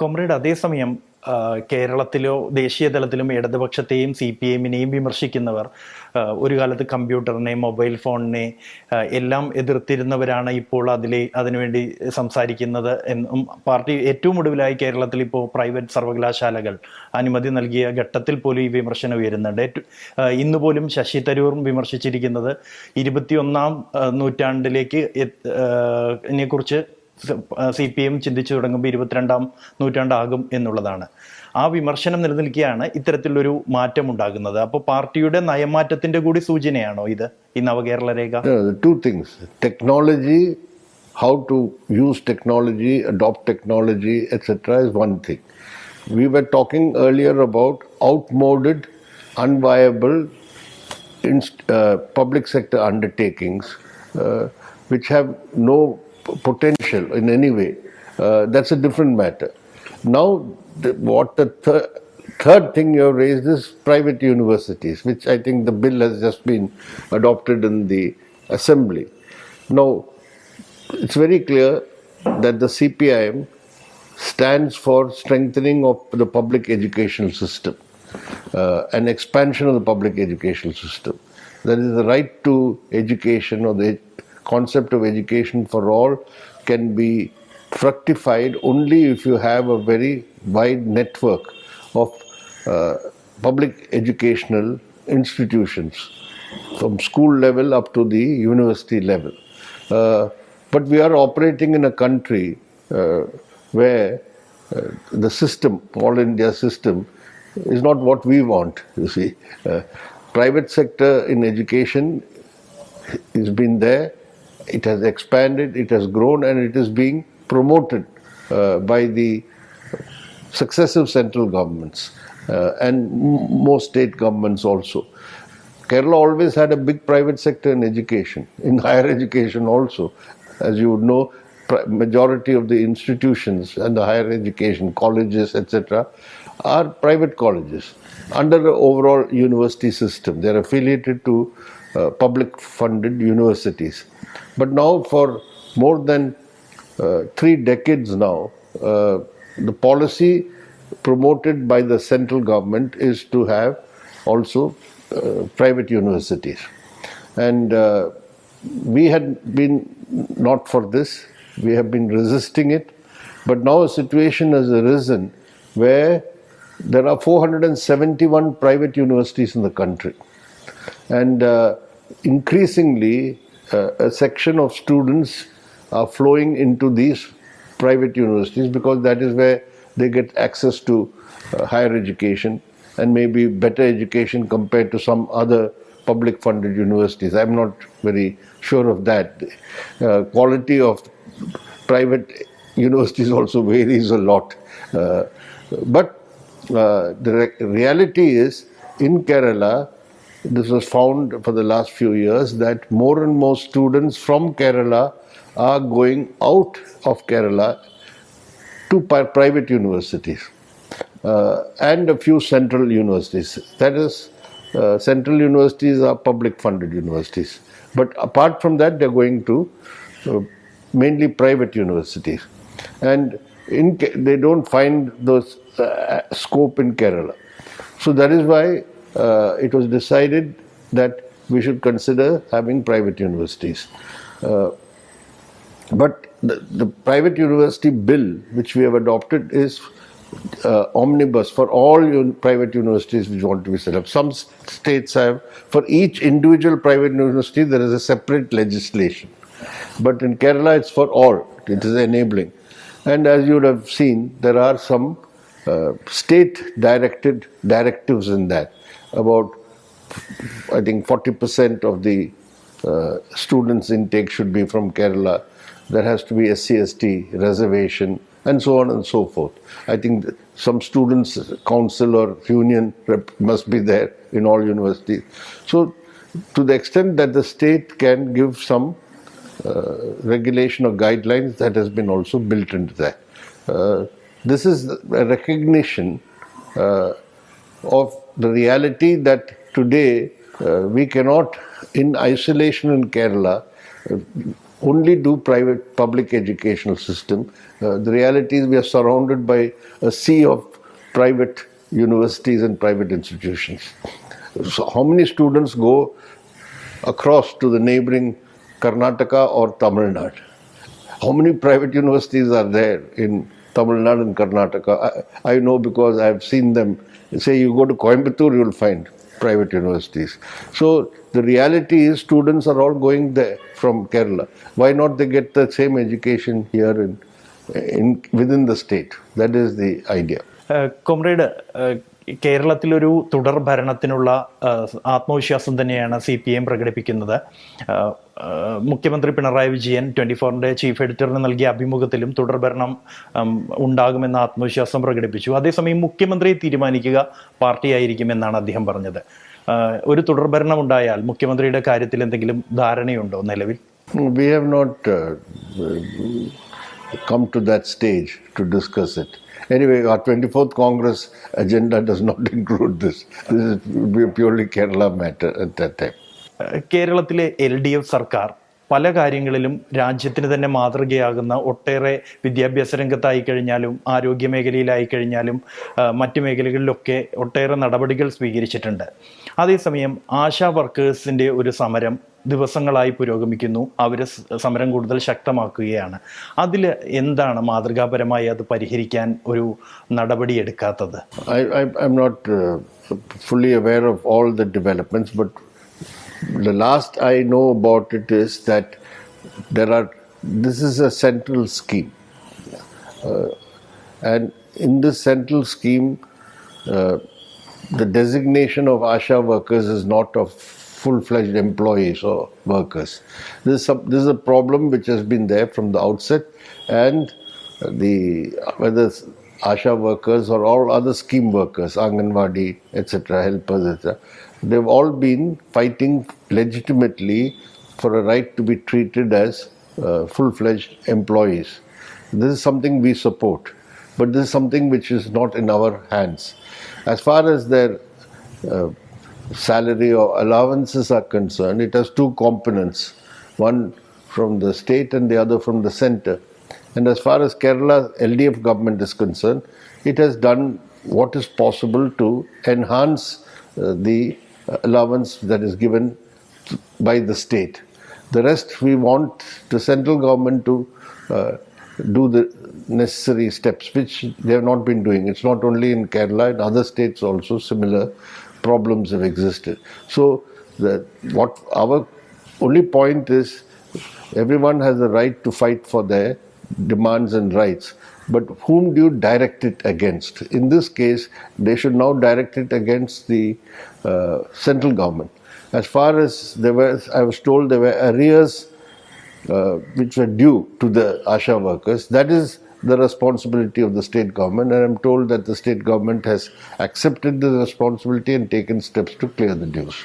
Comrade, അതേസമയം കേരളത്തിലോ ദേശീയ തലത്തിലും ഇടതുപക്ഷത്തെയും CPIMനെയും വിമർശിക്കുന്നവർ ഒരു കാലത്ത് കമ്പ്യൂട്ടറിനെ, മൊബൈൽ ഫോണിനെ എല്ലാം എതിർത്തിരുന്നവരാണ് ഇപ്പോൾ അതിനുവേണ്ടി സംസാരിക്കുന്നത് എന്നും പാർട്ടി ഏറ്റവും ഒടുവിലായി കേരളത്തിൽ ഇപ്പോൾ പ്രൈവറ്റ് സർവകലാശാലകൾ അനുമതി നൽകിയ ഘട്ടത്തിൽ പോലും ഈ വിമർശനം ഉയരുന്നുണ്ട്. ഇന്ന് പോലും ശശി തരൂറും വിമർശിച്ചിരിക്കുന്നത് 21ാം നൂറ്റാണ്ടിലേക്ക് കുറിച്ച് CPIM ചിന്തിച്ചു തുടങ്ങുമ്പോൾ 22ാം നൂറ്റാണ്ടാകും എന്നുള്ളതാണ്. ആ വിമർശനം നിലനിൽക്കുകയാണ് ഇത്തരത്തിലൊരു മാറ്റം ഉണ്ടാകുന്നത്. അപ്പോൾ പാർട്ടിയുടെ നയമാറ്റത്തിന്റെ കൂടി സൂചനയാണോ ഇത്, ഈ നവകേരള രേഖ? Two things. Technology, how to use technology, adopt technology, etc. is one thing. We were talking earlier about outmoded, unviable public sector undertakings which have no potential in any way. That's a different matter. Now, the third thing you have raised is private universities, which I think the bill has just been adopted in the assembly. Now, it's very clear that the CPIM stands for strengthening of the public educational system, an expansion of the public educational system. That is, the right to education, or the concept of education for all, can be fructified only if you have a very wide network of public educational institutions from school level up to the university level. But we are operating in a country where the system, all India system, is not what we want, you see. Private sector in education has been there, it has expanded, it has grown, and it is being promoted by the successive central governments and most state governments also. Kerala always had a big private sector in education, in higher education also. As you would know, majority of the institutions and the higher education, colleges, etc., are private colleges under the overall university system. They are affiliated to public funded universities. But now, for more than 3 decades now, the policy promoted by the central government is to have also private universities. And we had been not for this, we have been resisting it. But now a situation has arisen where there are 471 private universities in the country. And increasingly, a section of students are flowing into these private universities because that is where they get access to higher education and maybe better education compared to some other public funded universities. I'm not very sure of that. Quality of private universities also varies a lot. But the reality is, in Kerala, this was found for the last few years, that more and more students from Kerala are going out of Kerala to private universities and a few central universities. That is, central universities are public funded universities. But apart from that, they are going to mainly private universities. And they don't find those scope in Kerala. So that is why it was decided that we should consider having private universities. But the private university bill which we have adopted is omnibus for all private universities which want to be set up. Some states have, for each individual private university there is a separate legislation. But in Kerala it's for all, it is enabling. And as you would have seen, there are some state directed directives in that. About, I think, 40% of the students' intake should be from Kerala. There has to be SC/ST reservation, and so on and so forth. I think some students' council or union must be there in all universities. So, to the extent that the state can give some regulation or guidelines, that has been also built into that. This is a recognition of the reality that today we cannot, in isolation in Kerala, only do private public educational system. The reality is we are surrounded by a sea of private universities and private institutions. So how many students go across to the neighboring Karnataka or Tamil Nadu? How many private universities are there in Tamil Nadu and Karnataka? I know because I have seen them. Say you go to Coimbatore, you will find private universities. So the reality is students are all going there from Kerala. Why not they get the same education here within the state? That is the idea. Comrade, കേരളത്തിലൊരു തുടർ ഭരണത്തിനുള്ള ആത്മവിശ്വാസം തന്നെയാണ് CPIM പ്രകടിപ്പിക്കുന്നത്. മുഖ്യമന്ത്രി പിണറായി വിജയൻ 24-ന്റെ chief എഡിറ്ററിന് നൽകിയ അഭിമുഖത്തിലും തുടർഭരണം ഉണ്ടാകുമെന്ന ആത്മവിശ്വാസം പ്രകടിപ്പിച്ചു. അതേസമയം മുഖ്യമന്ത്രിയെ തീരുമാനിക്കുക പാർട്ടിയായിരിക്കും എന്നാണ് അദ്ദേഹം പറഞ്ഞത്. ഒരു തുടർഭരണം ഉണ്ടായാൽ മുഖ്യമന്ത്രിയുടെ കാര്യത്തിൽ എന്തെങ്കിലും ധാരണയുണ്ടോ നിലവിൽ? We have not come to that stage to discuss it. Anyway, our 24th Congress agenda does not include this. This is purely Kerala matter at that time. കേരളത്തിലെ LDF സർക്കാർ പല കാര്യങ്ങളിലും രാജ്യത്തിന് തന്നെ മാതൃകയാകുന്ന ഒട്ടേറെ വിദ്യാഭ്യാസ രംഗത്തായി കഴിഞ്ഞാലും ആരോഗ്യ മേഖലയിലായി കഴിഞ്ഞാലും മറ്റു മേഖലകളിലൊക്കെ ഒട്ടേറെ നടപടികൾ സ്വീകരിച്ചിട്ടുണ്ട്. അതേസമയം ആശാ വർക്കേഴ്സിൻ്റെ ഒരു സമരം ദിവസങ്ങളായി പുരോഗമിക്കുന്നു. അവർ സമരം കൂടുതൽ ശക്തമാക്കുകയാണ്. അതിൽ എന്താണ് മാതൃകാപരമായി അത് പരിഹരിക്കാൻ ഒരു നടപടി എടുക്കാത്തത്? I'm not fully aware of all the developments, but the last I know about it is that this is a central scheme. And in this central scheme, the designation of Asha workers is not of full-fledged employees or workers. This is a problem which has been there from the outset, and whether Asha workers or all other scheme workers, Anganwadi, etc., helpers, etc., they've all been fighting legitimately for a right to be treated as full-fledged employees. This is something we support, but this is something which is not in our hands. As far as their salary or allowances are concerned, it has two components, one from the state and the other from the centre. And as far as Kerala LDF government is concerned, it has done what is possible to enhance the allowance that is given by the state. The rest we want the central government to do the necessary steps, which they have not been doing. It's not only in Kerala, in other states also similar problems have existed. So what our only point is, everyone has the right to fight for their demands and rights, but whom do you direct it against? In this case, they should now direct it against the central government. As far as I was told there were arrears which were due to the Asha workers. That is the responsibility of the state government, and I'm told that the state government has accepted the responsibility and taken steps to clear the dues.